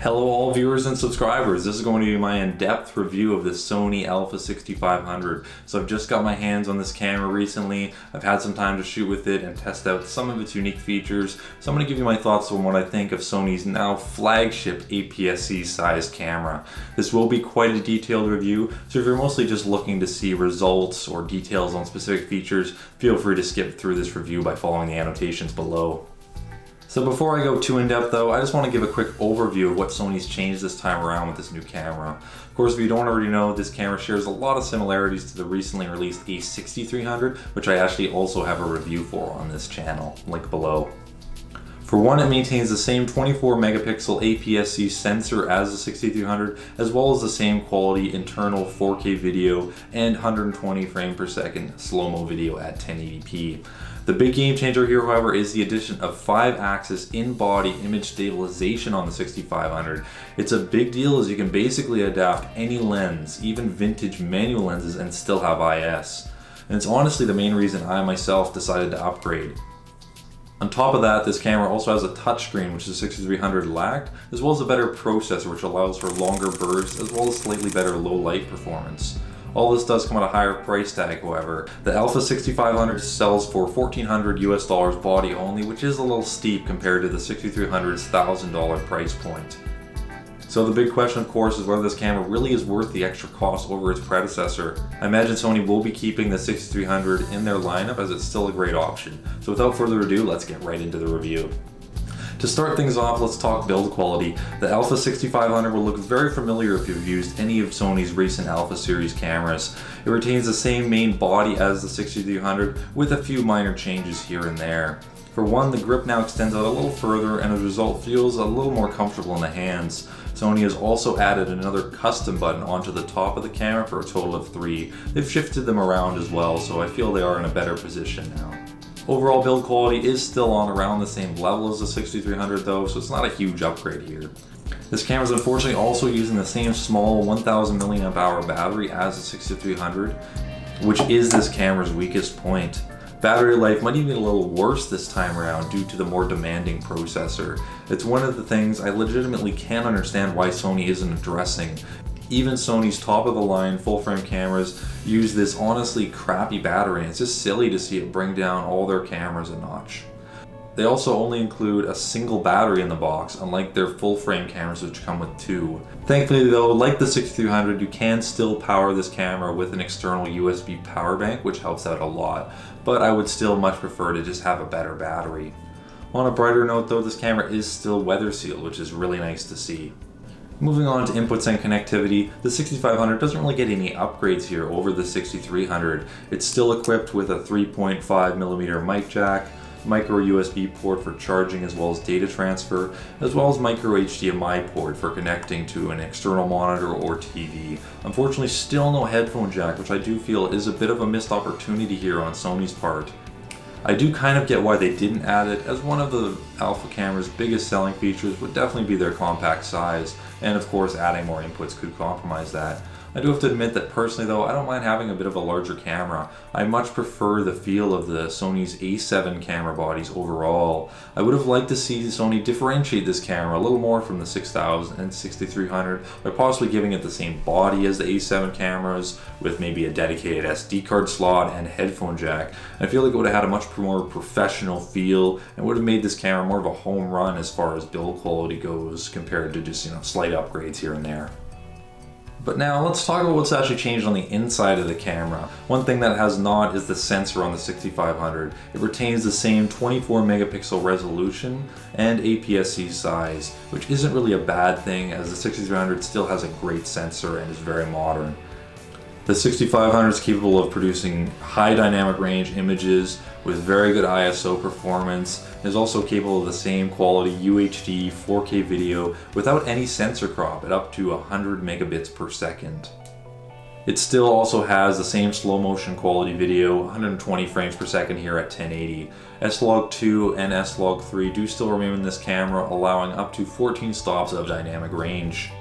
Hello all viewers and subscribers, this is going to be my in-depth review of the Sony a6500. So I've just got my hands on this camera recently, I've had some time to shoot with it and test out some of its unique features. So I'm going to give you my thoughts on what I think of Sony's now flagship aps-c sized camera. This will be quite a detailed review, so if you're mostly just looking to see results or details on specific features, feel free to skip through this review by following the annotations below. So before I go too in-depth though, I just want to give a quick overview of what Sony's changed this time around with this new camera. Of course, if you don't already know, this camera shares a lot of similarities to the recently released a6300, which I actually also have a review for on this channel, link below. For one, it maintains the same 24 megapixel aps-c sensor as the 6300, as well as the same quality internal 4K video and 120 frame per second slow-mo video at 1080p. The big game changer here, however, is the addition of 5-axis in-body image stabilization on the 6500. It's a big deal as you can basically adapt any lens, even vintage manual lenses, and still have IS. And it's honestly the main reason I myself decided to upgrade. On top of that, this camera also has a touchscreen, which the 6300 lacked, as well as a better processor, which allows for longer bursts, as well as slightly better low light performance. All this does come at a higher price tag, however. The Alpha 6500 sells for $1,400 US body only, which is a little steep compared to the 6300's $1,000 price point. So the big question, of course, is whether this camera really is worth the extra cost over its predecessor. I imagine Sony will be keeping the 6300 in their lineup as it's still a great option. So without further ado, let's get right into the review. To start things off, let's talk build quality. The Alpha 6500 will look very familiar if you've used any of Sony's recent Alpha series cameras. It retains the same main body as the 6300 with a few minor changes here and there. For one, the grip now extends out a little further and as a result feels a little more comfortable in the hands. Sony has also added another custom button onto the top of the camera for a total of 3. They've shifted them around as well, so I feel they are in a better position now. Overall build quality is still on around the same level as the 6300 though, so it's not a huge upgrade here. This camera is unfortunately also using the same small 1000 mAh battery as the 6300, which is this camera's weakest point. Battery life might even be a little worse this time around due to the more demanding processor. It's one of the things I legitimately can't understand why Sony isn't addressing. Even Sony's top of the line full frame cameras use this honestly crappy battery, and it's just silly to see it bring down all their cameras a notch. They also only include a single battery in the box, unlike their full frame cameras which come with 2. Thankfully though, like the 6300, you can still power this camera with an external USB power bank, which helps out a lot, but I would still much prefer to just have a better battery. On a brighter note though, this camera is still weather sealed, which is really nice to see. Moving on to inputs and connectivity, the 6500 doesn't really get any upgrades here over the 6300. It's still equipped with a 3.5mm mic jack, micro USB port for charging as well as data transfer, as well as micro HDMI port for connecting to an external monitor or TV. Unfortunately, still no headphone jack, which I do feel is a bit of a missed opportunity here on Sony's part. I do kind of get why they didn't add it, as one of the Alpha camera's biggest selling features would definitely be their compact size, and of course adding more inputs could compromise that. I do have to admit that personally though, I don't mind having a bit of a larger camera. I much prefer the feel of the Sony's A7 camera bodies overall. I would have liked to see Sony differentiate this camera a little more from the 6000 and 6300 by possibly giving it the same body as the A7 cameras with maybe a dedicated SD card slot and headphone jack. I feel like it would have had a much more professional feel and would have made this camera more of a home run as far as build quality goes compared to just, slight upgrades here and there. But now let's talk about what's actually changed on the inside of the camera. One thing that has not is the sensor on the 6500. It retains the same 24 megapixel resolution and aps-c size, which isn't really a bad thing as the 6300 still has a great sensor and is very modern. The 6500 is capable of producing high dynamic range images with very good ISO performance. It is also capable of the same quality UHD 4K video without any sensor crop at up to 100 megabits per second. It still also has the same slow motion quality video, 120 frames per second here at 1080. S-Log2 and S-Log3 do still remain in this camera, allowing up to 14 stops of dynamic range.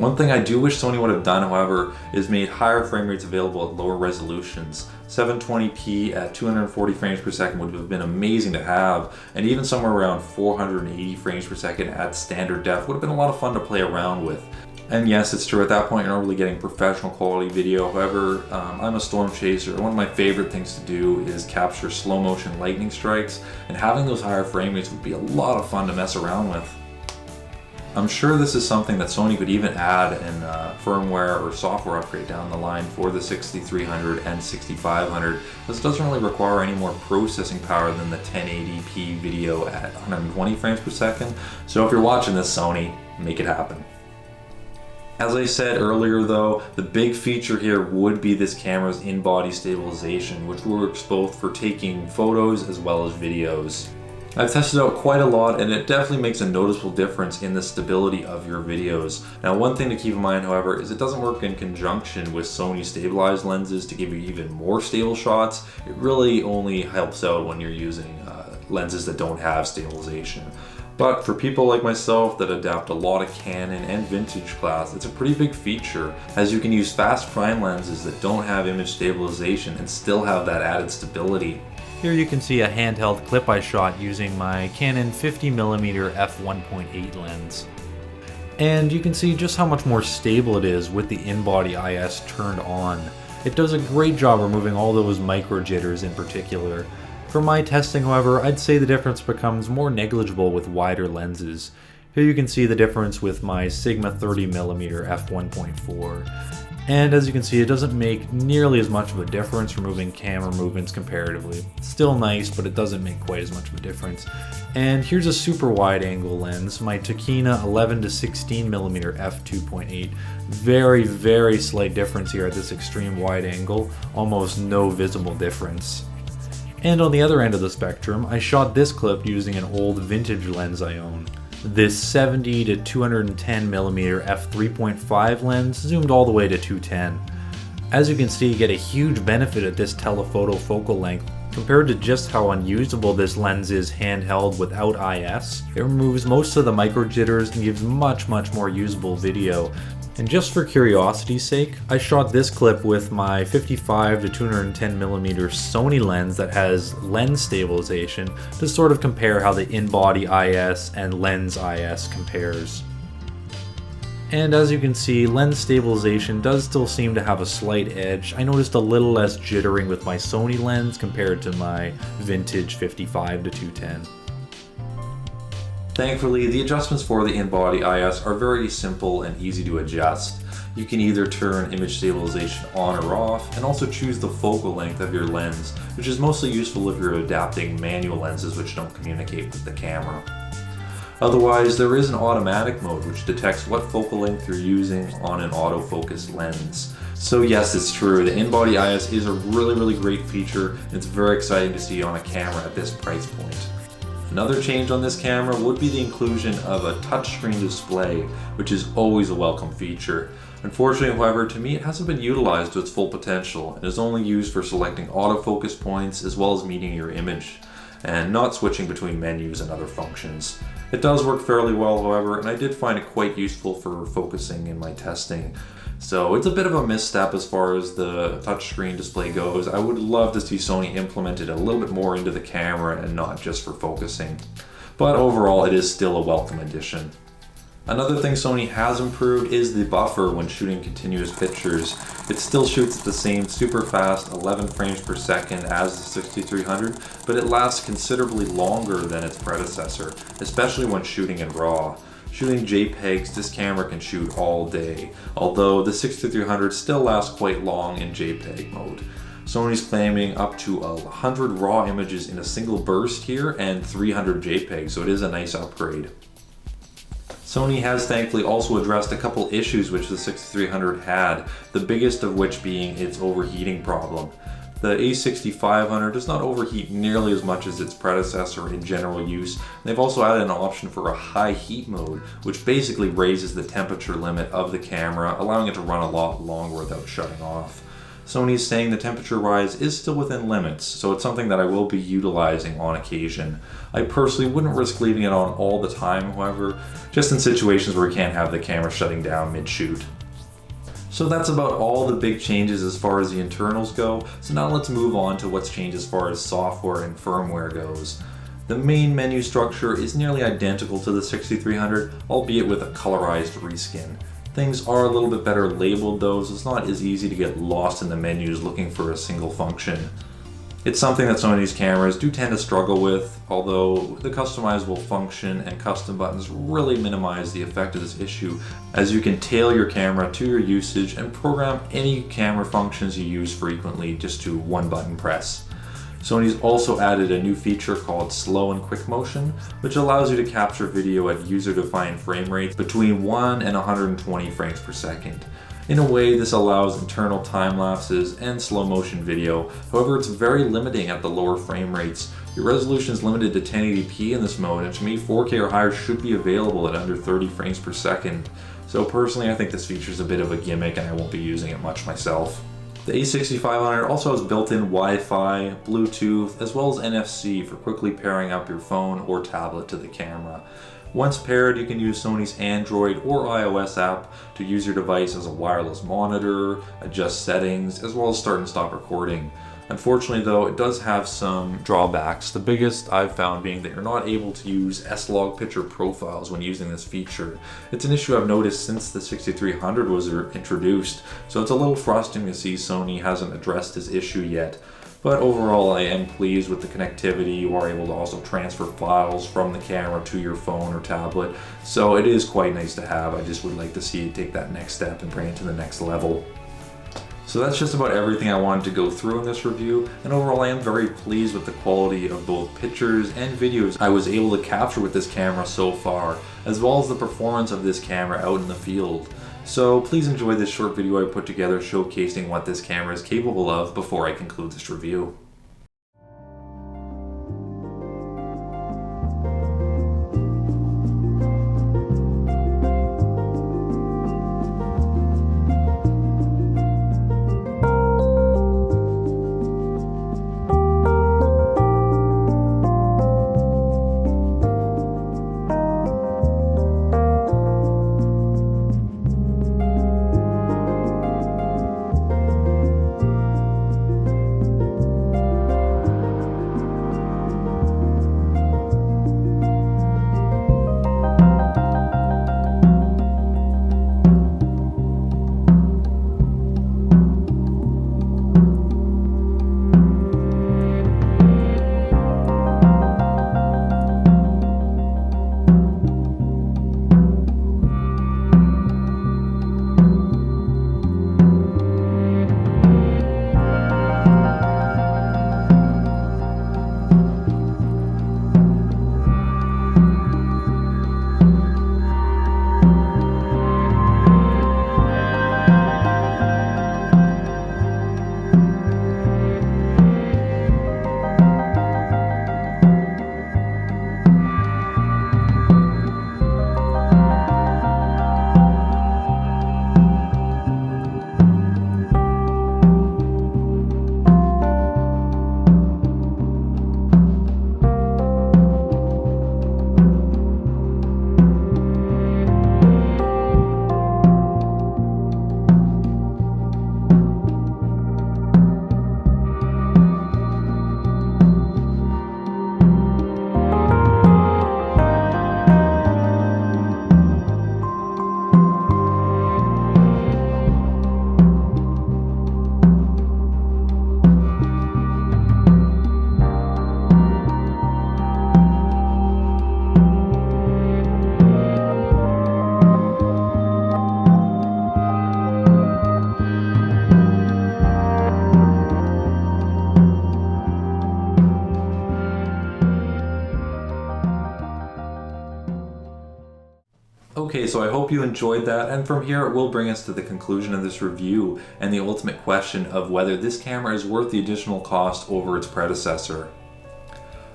One thing I do wish Sony would have done, however, is made higher frame rates available at lower resolutions. 720p at 240 frames per second would have been amazing to have, and even somewhere around 480 frames per second at standard def would have been a lot of fun to play around with. And yes, it's true, at that point you're not really getting professional quality video. However, I'm a storm chaser, and one of my favorite things to do is capture slow motion lightning strikes, and having those higher frame rates would be a lot of fun to mess around with. I'm sure this is something that Sony could even add in firmware or software upgrade down the line for the 6300 and 6500. This doesn't really require any more processing power than the 1080p video at 120 frames per second. So if you're watching this, Sony, make it happen. As I said earlier though, the big feature here would be this camera's in-body stabilization, which works both for taking photos as well as videos. I've tested out quite a lot, and it definitely makes a noticeable difference in the stability of your videos. Now, one thing to keep in mind, however, is it doesn't work in conjunction with Sony stabilized lenses to give you even more stable shots. It really only helps out when you're using lenses that don't have stabilization. But for people like myself that adapt a lot of Canon and vintage class, it's a pretty big feature, as you can use fast prime lenses that don't have image stabilization and still have that added stability. Here you can see a handheld clip I shot using my Canon 50mm f1.8 lens. And you can see just how much more stable it is with the in-body IS turned on. It does a great job removing all those micro jitters in particular. For my testing, however, I'd say the difference becomes more negligible with wider lenses. Here you can see the difference with my Sigma 30mm f1.4. And as you can see, it doesn't make nearly as much of a difference removing camera movements comparatively. It's still nice, but it doesn't make quite as much of a difference. And here's a super wide angle lens, my Tokina 11 to 16mm f2.8. Very slight difference here at this extreme wide angle, almost no visible difference. And on the other end of the spectrum, I shot this clip using an old vintage lens I own. This 70 to 210mm f3.5 lens zoomed all the way to 210. As you can see, you get a huge benefit at this telephoto focal length compared to just how unusable this lens is handheld without IS. It removes most of the micro jitters and gives much more usable video. And just for curiosity's sake, I shot this clip with my 55 to 210mm Sony lens that has lens stabilization to sort of compare how the in-body IS and lens IS compares. And as you can see, lens stabilization does still seem to have a slight edge. I noticed a little less jittering with my Sony lens compared to my vintage 55 to 210. Thankfully, the adjustments for the in-body IS are very simple and easy to adjust. You can either turn image stabilization on or off, and also choose the focal length of your lens, which is mostly useful if you're adapting manual lenses which don't communicate with the camera. Otherwise, there is an automatic mode which detects what focal length you're using on an autofocus lens. So yes, it's true, the in-body IS is a really great feature, and it's very exciting to see on a camera at this price point. Another change on this camera would be the inclusion of a touchscreen display, which is always a welcome feature. Unfortunately, however, to me it hasn't been utilized to its full potential and is only used for selecting autofocus points as well as meeting your image, and not switching between menus and other functions. It does work fairly well, however, and I did find it quite useful for focusing in my testing. So it's a bit of a misstep as far as the touchscreen display goes. I would love to see Sony implement it a little bit more into the camera and not just for focusing. But overall, it is still a welcome addition. Another thing Sony has improved is the buffer when shooting continuous pictures. It still shoots at the same super fast 11 frames per second as the 6300, but it lasts considerably longer than its predecessor, especially when shooting in RAW. Shooting JPEGs, this camera can shoot all day, although the 6300 still lasts quite long in JPEG mode. Sony's claiming up to 100 RAW images in a single burst here and 300 JPEGs, so it is a nice upgrade. Sony has thankfully also addressed a couple issues which the 6300 had, the biggest of which being its overheating problem. The a6500 does not overheat nearly as much as its predecessor in general use. They've also added an option for a high heat mode, which basically raises the temperature limit of the camera, allowing it to run a lot longer without shutting off. Sony's saying the temperature rise is still within limits, so it's something that I will be utilizing on occasion. I personally wouldn't risk leaving it on all the time, however, just in situations where we can't have the camera shutting down mid-shoot. So that's about all the big changes as far as the internals go, so now let's move on to what's changed as far as software and firmware goes. The main menu structure is nearly identical to the 6300, albeit with a colorized reskin. Things are a little bit better labeled though, so it's not as easy to get lost in the menus looking for a single function. It's something that Sony's cameras do tend to struggle with, although the customizable function and custom buttons really minimize the effect of this issue, as you can tailor your camera to your usage and program any camera functions you use frequently just to one button press. Sony's also added a new feature called Slow and Quick Motion, which allows you to capture video at user-defined frame rates between 1 and 120 frames per second. In a way, this allows internal time lapses and slow motion video, however it's very limiting at the lower frame rates. Your resolution is limited to 1080p in this mode, and to me 4K or higher should be available at under 30 frames per second. So personally I think this feature is a bit of a gimmick and I won't be using it much myself. The a6500 also has built-in Wi-Fi, Bluetooth, as well as NFC for quickly pairing up your phone or tablet to the camera. Once paired, you can use Sony's Android or iOS app to use your device as a wireless monitor, adjust settings, as well as start and stop recording. Unfortunately though, it does have some drawbacks, the biggest I've found being that you're not able to use S-Log picture profiles when using this feature. It's an issue I've noticed since the 6300 was introduced, so it's a little frustrating to see Sony hasn't addressed this issue yet. But overall I am pleased with the connectivity. You are able to also transfer files from the camera to your phone or tablet, so it is quite nice to have. I just would like to see it take that next step and bring it to the next level. So that's just about everything I wanted to go through in this review, and overall I am very pleased with the quality of both pictures and videos I was able to capture with this camera so far, as well as the performance of this camera out in the field. So please enjoy this short video I put together showcasing what this camera is capable of before I conclude this review. Okay, so I hope you enjoyed that, and from here it will bring us to the conclusion of this review and the ultimate question of whether this camera is worth the additional cost over its predecessor.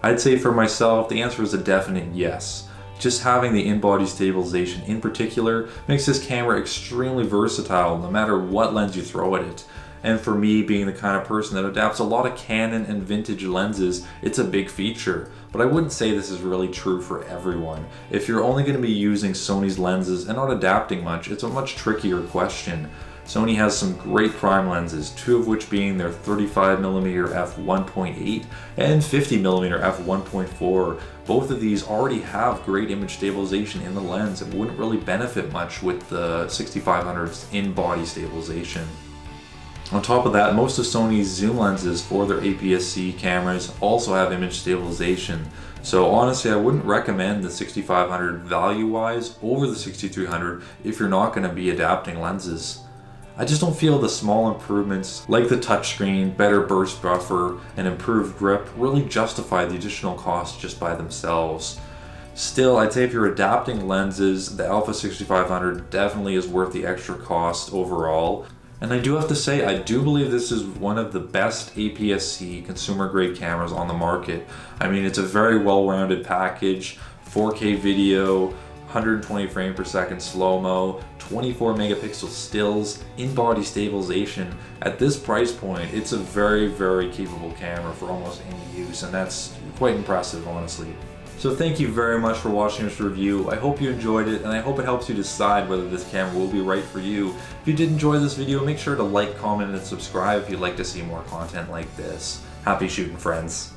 I'd say for myself, the answer is a definite yes. Just having the in-body stabilization in particular makes this camera extremely versatile no matter what lens you throw at it. And for me, being the kind of person that adapts a lot of Canon and vintage lenses, it's a big feature. But I wouldn't say this is really true for everyone. If you're only going to be using Sony's lenses and not adapting much, it's a much trickier question. Sony has some great prime lenses, two of which being their 35mm f1.8 and 50mm f1.4. Both of these already have great image stabilization in the lens and wouldn't really benefit much with the 6500's in-body stabilization. On top of that, most of Sony's zoom lenses for their aps-c cameras also have image stabilization. So honestly, I wouldn't recommend the 6500 value-wise over the 6300 if you're not going to be adapting lenses. I just don't feel the small improvements like the touchscreen, better burst buffer, and improved grip really justify the additional cost just by themselves. Still, I'd say if you're adapting lenses, the Alpha 6500 definitely is worth the extra cost overall. And I do have to say, I do believe this is one of the best aps-c consumer grade cameras on the market. I mean, it's a very well-rounded package, 4K video, 120 frame per second slow-mo, 24 megapixel stills, in-body stabilization. At this price point, it's a very, very capable camera for almost any use, and that's quite impressive, honestly. So thank you very much for watching this review. I hope you enjoyed it, and I hope it helps you decide whether this camera will be right for you. If you did enjoy this video, make sure to like, comment, and subscribe if you'd like to see more content like this. Happy shooting, friends.